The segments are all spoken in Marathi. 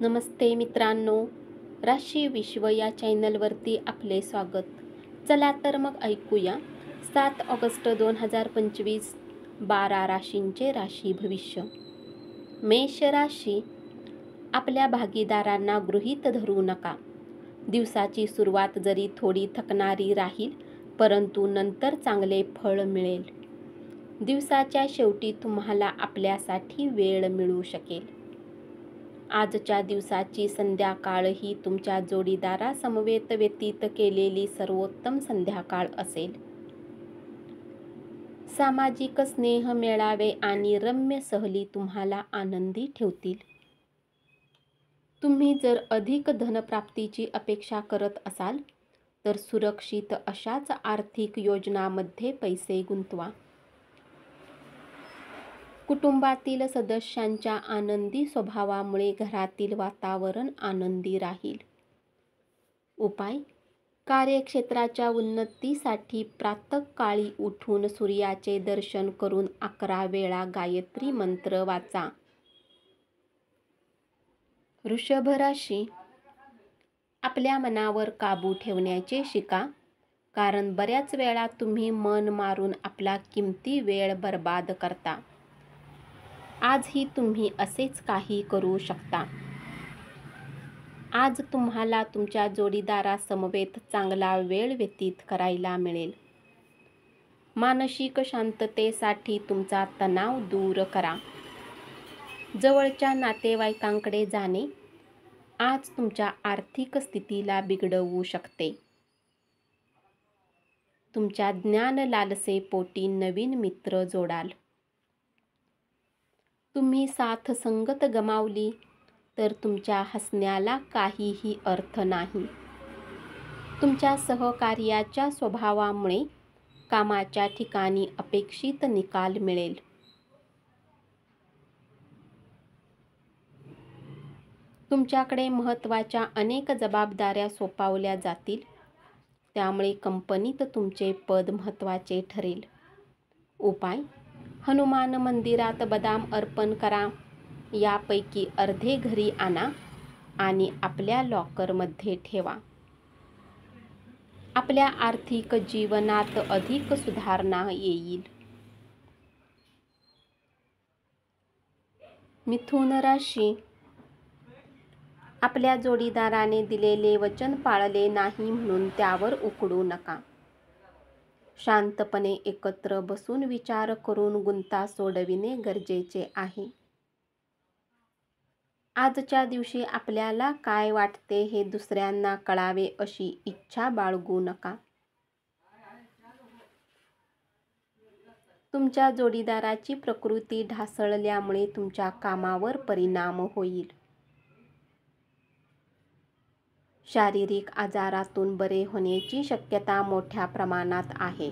नमस्ते मित्रांनो, राशी विश्व या चॅनलवरती आपले स्वागत. चला तर मग ऐकूया 7 ऑगस्ट 2025 12 राशींचे राशी भविष्य. मेष राशी, आपल्या भागीदारांना गृहीत धरू नका. दिवसाची सुरुवात जरी थोडी थकणारी राहील, परंतु नंतर चांगले फळ मिळेल. दिवसाच्या शेवटी तुम्हाला आपल्यासाठी वेळ मिळू शकेल. आजच्या दिवसाची संध्याकाळ ही तुमच्या जोडीदारासमवेत व्यतीत केलेली सर्वोत्तम संध्याकाळ असेल. सामाजिक स्नेह मेळावे आणि रम्य सहली तुम्हाला आनंदी ठेवतील. तुम्ही जर अधिक धनप्राप्तीची अपेक्षा करत असाल तर सुरक्षित अशाच आर्थिक योजनांमध्ये पैसे गुंतवा. कुटुंबातील सदस्यांच्या आनंदी स्वभावामुळे घरातील वातावरण आनंदी राहील. उपाय: कार्यक्षेत्राच्या उन्नतीसाठी प्रातःकाळी उठून सूर्याचे दर्शन करून 11 वेळा गायत्री मंत्र वाचा. वृषभ राशी, आपल्या मनावर काबू ठेवण्याचे शिका, कारण बऱ्याच वेळा तुम्ही मन मारून आपला किमती वेळ बर्बाद करता. आजही तुम्ही असेच काही करू शकता. आज तुम्हाला तुमच्या जोडीदारासमवेत चांगला वेळ व्यतीत करायला मिळेल. मानसिक शांततेसाठी तुमचा तणाव दूर करा. जवळच्या नातेवाईकांकडे जाणे आज तुमच्या आर्थिक स्थितीला बिघडवू शकते. तुमच्या ज्ञान लालसेपोटी नवीन मित्र जोडाल. तुम्ही साथ संगत गमावली तर तुमच्या हसण्याला काहीही अर्थ नाही. तुमच्या सहकार्याच्या स्वभावामुळे कामाच्या ठिकाणी अपेक्षित निकाल मिळेल. तुमच्याकडे महत्त्वाच्या अनेक जबाबदाऱ्या सोपवल्या जातील, त्यामुळे कंपनीत तुमचे पद महत्त्वाचे ठरेल. उपाय: हनुमान मंदिरात बदाम अर्पण करा. यापैकी अर्धे घरी आणा आणि आपल्या लॉकरमध्ये ठेवा. आपल्या आर्थिक जीवनात अधिक सुधारणा येईल. मिथुन राशी, आपल्या जोडीदाराने दिलेले वचन पाळले नाही म्हणून त्यावर उकडू नका. शांतपणे एकत्र बसून विचार करून गुंता सोडविणे गरजेचे आहे. आजच्या दिवशी आपल्याला काय वाटते हे दुसऱ्यांना कळावे अशी इच्छा बाळगू नका. तुमच्या जोडीदाराची प्रकृती ढासळल्यामुळे तुमच्या कामावर परिणाम होईल. शारीरिक आजारातून बरे होण्याची शक्यता मोठ्या प्रमाणात आहे.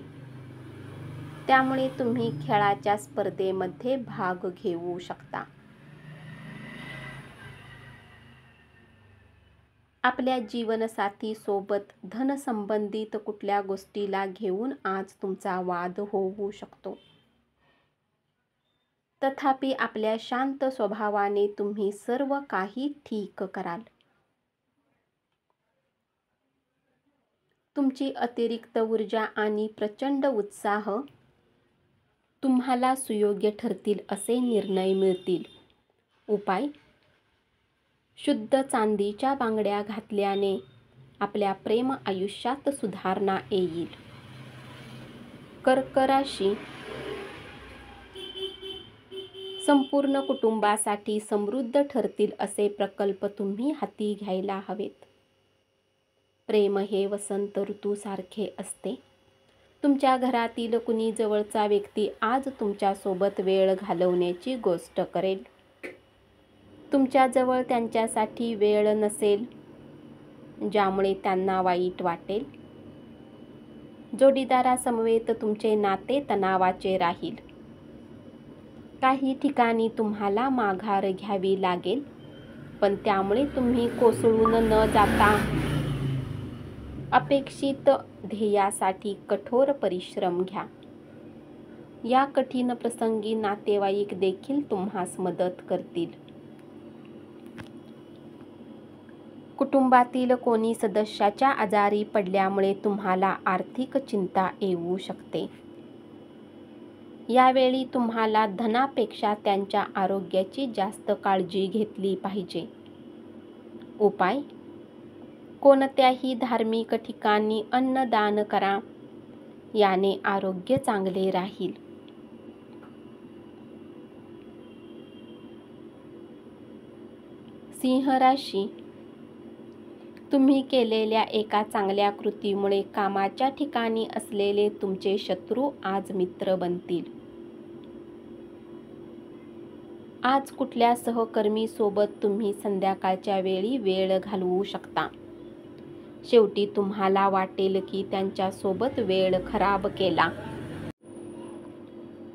त्यामुळे तुम्ही खेळाच्या स्पर्धेमध्ये भाग घेऊ शकता. आपल्या जीवनसाथी सोबत धनसंबंधित कुठल्या गोष्टीला घेऊन आज तुमचा वाद होऊ शकतो. तथापि आपल्या शांत स्वभावाने तुम्ही सर्व काही ठीक कराल. तुमची अतिरिक्त ऊर्जा आणि प्रचंड उत्साह तुम्हाला सुयोग्य ठरतील असे निर्णय मिळतील. उपाय: शुद्ध चांदीच्या बांगड्या घातल्याने आपल्या प्रेम आयुष्यात सुधारणा येईल. कर्क राशी, संपूर्ण कुटुंबासाठी समृद्ध ठरतील असे प्रकल्प तुम्ही हाती घ्यायला हवेत. प्रेम हे वसंत ऋतूसारखे असते. तुमच्या घरातील कुणी जवळचा व्यक्ती आज तुमच्यासोबत वेळ घालवण्याची गोष्ट करेल. तुमच्याजवळ त्यांच्यासाठी वेळ नसेल, ज्यामुळे त्यांना वाईट वाटेल. जोडीदारासमवेत तुमचे नाते तणावाचे राहील. काही ठिकाणी तुम्हाला माघार घ्यावी लागेल, पण त्यामुळे तुम्ही कोसळून न जाता अपेक्षित ध्येयासाठी कठोर परिश्रम घ्या. या कठीण प्रसंगी नातेवाईक देखील तुम्हास मदत करतील. कुटुंबातील कोणी सदस्याच्या आजारी पडल्यामुळे तुम्हाला आर्थिक चिंता येऊ शकते. यावेळी तुम्हाला धनापेक्षा त्यांच्या आरोग्याची जास्त काळजी घेतली पाहिजे. उपाय: कोणत्याही धार्मिक ठिकाणी अन्नदान करा. याने आरोग्य चांगले राहील. सिंह राशी, तुम्ही केलेल्या एका चांगल्या कृतीमुळे कामाच्या ठिकाणी असलेले तुमचे शत्रू आज मित्र बनतील. आज कुठल्या सहकर्मी सोबत तुम्ही संध्याकाळच्या वेळी वेळ घालवू शकता. शेवटी तुम्हाला वाटेल की त्यांच्यासोबत वेळ खराब केला.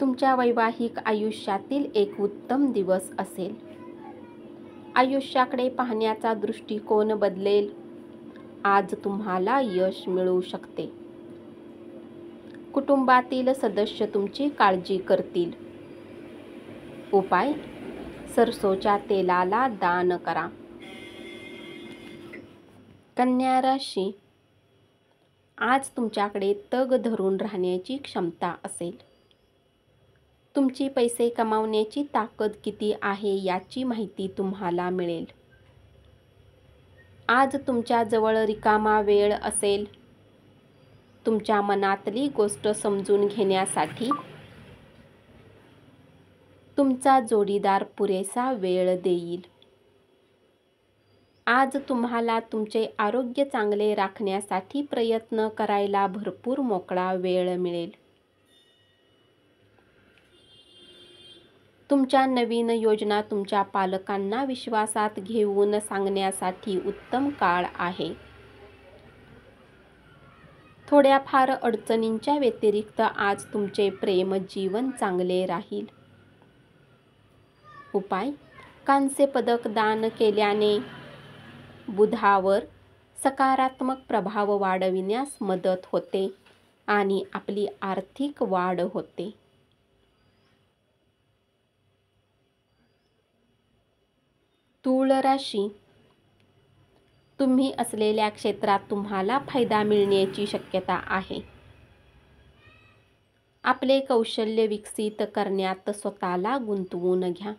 तुमच्या वैवाहिक आयुष्यातील एक उत्तम दिवस असेल. आयुष्याकडे पाहण्याचा दृष्टिकोन बदलेल. आज तुम्हाला यश मिळू शकते. कुटुंबातील सदस्य तुमची काळजी करतील. उपाय: सरसोच्या तेलाला दान करा. कन्या राशी, आज तुमच्याकडे तग धरून राहण्याची क्षमता असेल. तुमची पैसे कमावण्याची ताकद किती आहे याची माहिती तुम्हाला मिळेल. आज तुमच्या जवळ रिकामा वेळ असेल. तुमच्या मनातली गोष्ट समजून घेण्यासाठी तुमचा जोडीदार पुरेसा वेळ देईल. आज तुम्हाला तुमचे आरोग्य चांगले राखण्यासाठी प्रयत्न करायला भरपूर मोकळा वेळ मिळेल. तुमच्या नवीन योजना तुमच्या पालकांना विश्वासात घेऊन सांगण्यासाठी उत्तम काळ आहे. थोड्याफार अडचणींच्या व्यतिरिक्त आज तुमचे प्रेम जीवन चांगले राहील. उपाय: कांस्य पदक दान केल्याने बुधावर सकारात्मक प्रभाव वाढविण्यास मदत होते आणि आपली आर्थिक वाढ होते. तुळ राशी, तुम्ही असलेल्या क्षेत्रात तुम्हाला फायदा मिळण्याची शक्यता आहे. आपले कौशल्य विकसित करण्यात स्वतःला गुंतवून घ्या.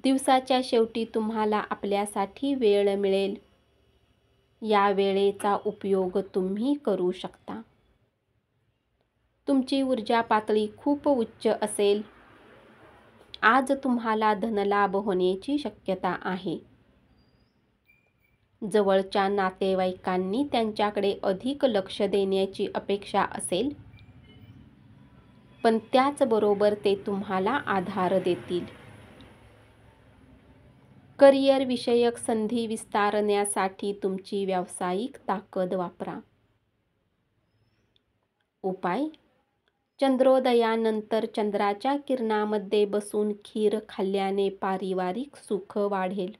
दिवसाच्या शेवटी तुम्हाला आपल्यासाठी वेळ मिळेल. या वेळेचा उपयोग तुम्ही करू शकता. तुमची ऊर्जा पातळी खूप उच्च असेल. आज तुम्हाला धनलाभ होण्याची शक्यता आहे. जवळच्या नातेवाईकांनी त्यांच्याकडे अधिक लक्ष देण्याची अपेक्षा असेल, पण त्याचबरोबर ते तुम्हाला आधार देतील. करिअर विषयक संधी विस्तारण्यासाठी तुमची व्यावसायिक ताकद वापरा. उपाय: चंद्रोदयानंतर चंद्राच्या किरणामध्ये बसून खीर खाल्ल्याने पारिवारिक सुख वाढेल.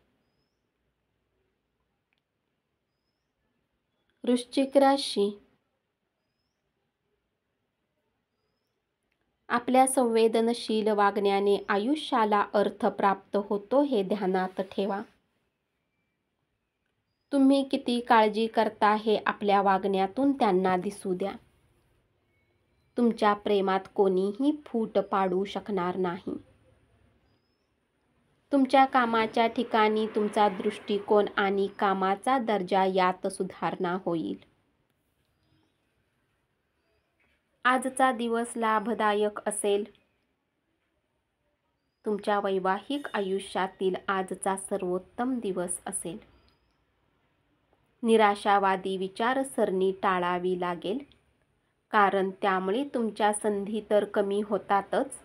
वृश्चिक राशी, आपल्या संवेदनशील वागण्याने आयुष्याला अर्थ प्राप्त होतो हे ध्यानात ठेवा. तुम्ही किती काळजी करता हे आपल्या वागण्यातून त्यांना दिसू द्या. तुमच्या प्रेमात कोणीही फूट पाडू शकणार नाही. तुमच्या कामाच्या ठिकाणी तुमचा दृष्टिकोन आणि कामाचा दर्जा यात सुधारणा होईल. आजचा दिवस लाभदायक असेल. तुमच्या वैवाहिक आयुष्यातील आजचा सर्वोत्तम दिवस असेल. निराशावादी विचारसरणी टाळावी लागेल, कारण त्यामुळे तुमच्या संधी तर कमी होतातच,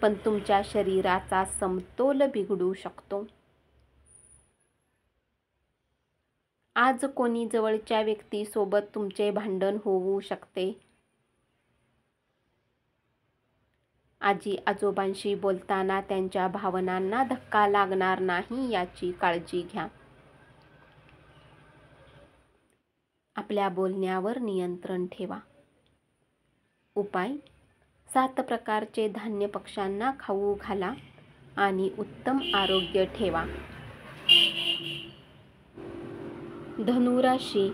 पण तुमच्या शरीराचा समतोल बिघडू शकतो. आज कोणी जवळच्या व्यक्तीसोबत तुमचे भांडण होऊ शकते. आजी आजोबांशी बोलताना त्यांच्या भावनांना धक्का लागणार नाही याची काळजी घ्या. आपल्या बोलण्यावर नियंत्रण ठेवा. उपाय: 7 प्रकारचे धान्य पक्ष्यांना खाऊ घाला आणि उत्तम आरोग्य ठेवा. धनुराशी,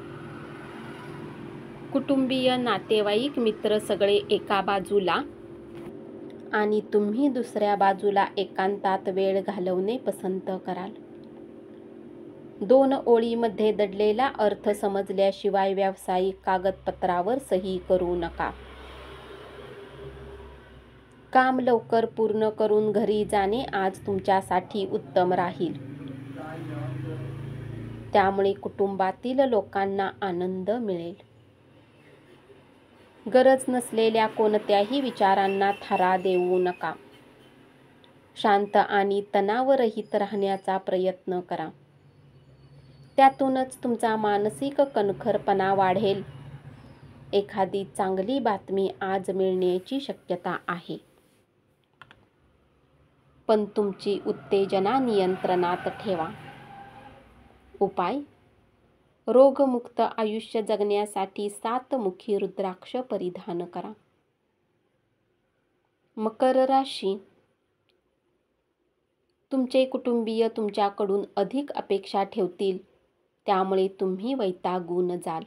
कुटुंबीय, नातेवाईक, मित्र सगळे एका बाजूला आणि तुम्ही दुसऱ्या बाजूला एकांतात वेळ घालवणे पसंत कराल. 2 ओळीमध्ये दडलेला अर्थ समजल्याशिवाय व्यावसायिक कागदपत्रावर सही करू नका. काम लवकर पूर्ण करून घरी जाणे आज तुमच्यासाठी उत्तम राहील. त्यामुळे कुटुंबातील लोकांना आनंद मिळेल. गरज नसलेल्या कोणत्याही विचारांना थारा देऊ नका. शांत आणि तणावरहित राहण्याचा प्रयत्न करा. त्यातूनच तुमचा मानसिक कणखरपणा वाढेल. एखादी चांगली बातमी आज मिळण्याची शक्यता आहे. पण तुमची उत्तेजना नियंत्रणात ठेवा. उपाय: रोगमुक्त आयुष्य जगण्यासाठी 7 मुखी रुद्राक्ष परिधान करा. मकर राशी, तुमचे कुटुंबीय तुमच्याकडून अधिक अपेक्षा ठेवतील, त्यामुळे तुम्ही वैतागून जाल.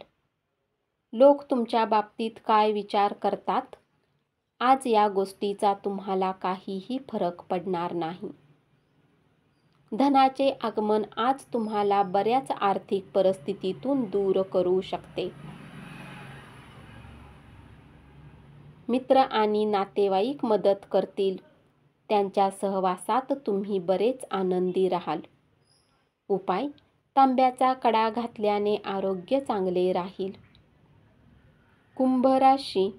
लोक तुमच्या बाबतीत काय विचार करतात, आज या गोष्टीचा तुम्हाला काहीही फरक पडणार नाही. धनाचे आगमन आज तुम्हाला बऱ्याच आर्थिक परिस्थितीतून दूर करू शकते. मित्र आणि नातेवाईक मदत करतील. त्यांच्या सहवासात तुम्ही बरेच आनंदी राहाल. उपाय: तांब्याचा कडा घातल्याने आरोग्य चांगले राहील. कुंभ राशी,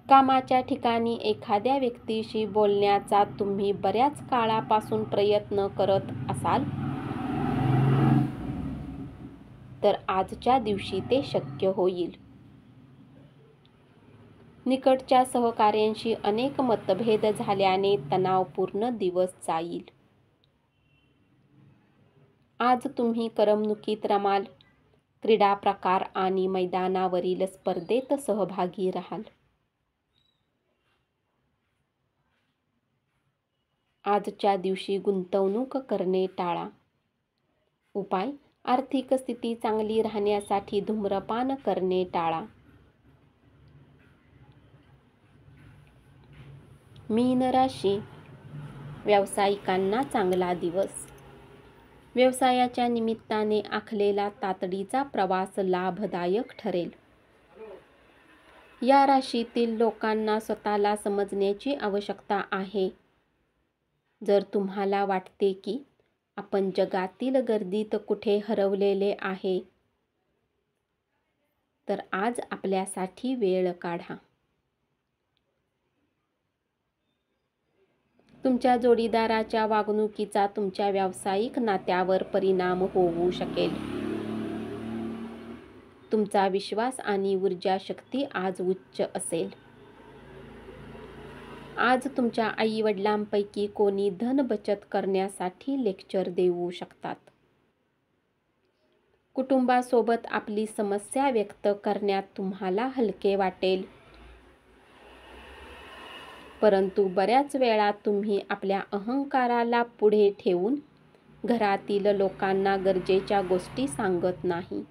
कामाच्या ठिकाणी एखाद्या व्यक्तीशी बोलण्याचा तुम्ही बऱ्याच काळापासून प्रयत्न करत असाल तर आजच्या दिवशी ते शक्य होईल. निकटच्या सहकाऱ्यांशी अनेक मतभेद झाल्याने तणावपूर्ण दिवस जाईल. आज तुम्ही करमणुकीत रमाल. क्रीडा प्रकार आणि मैदानावरील स्पर्धेत सहभागी राहाल. आजच्या दिवशी गुंतवणूक करणे टाळा. उपाय: आर्थिक स्थिती चांगली राहण्यासाठी धूम्रपान करणे टाळा. मीन राशी, व्यावसायिकांना चांगला दिवस. व्यवसायाच्या निमित्ताने आखलेला तातडीचा प्रवास लाभदायक ठरेल. या राशीतील लोकांना स्वतःला समजण्याची आवश्यकता आहे. जर तुम्हाला वाटते की आपण जगातील गर्दीत कुठे हरवलेले आहे, तर आज आपल्यासाठी वेळ काढा. तुमच्या जोडीदाराच्या वागणुकीचा तुमच्या व्यावसायिक नात्यावर परिणाम होऊ शकेल. तुमचा विश्वास आणि ऊर्जाशक्ती आज उच्च असेल. आज तुमच्या आई-वडिलांपैकी कोणी धन बचत करण्यासाठी लेक्चर देऊ शकतात. कुटुंबासोबत आपली समस्या व्यक्त करण्यात तुम्हाला हलके वाटेल. परंतु बऱ्याच वेळा तुम्ही आपल्या अहंकाराला पुढे ठेवून घरातील लोकांना गरजेच्या गोष्टी सांगत नाही.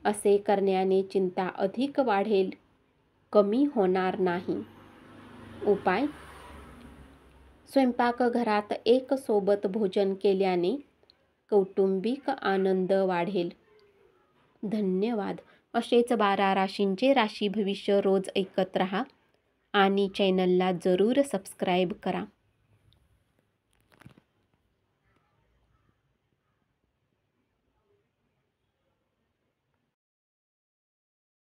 असे करण्याने चिंता अधिक वाढेल, कमी होणार नाही. उपाय: स्वयंपाकघरात एक सोबत भोजन केल्याने कौटुंबिक आनंद वाढेल. धन्यवाद. असेच 12 राशींचे राशी भविष्य रोज ऐकत रहा आणि चॅनलला जरूर सबस्क्राईब करा.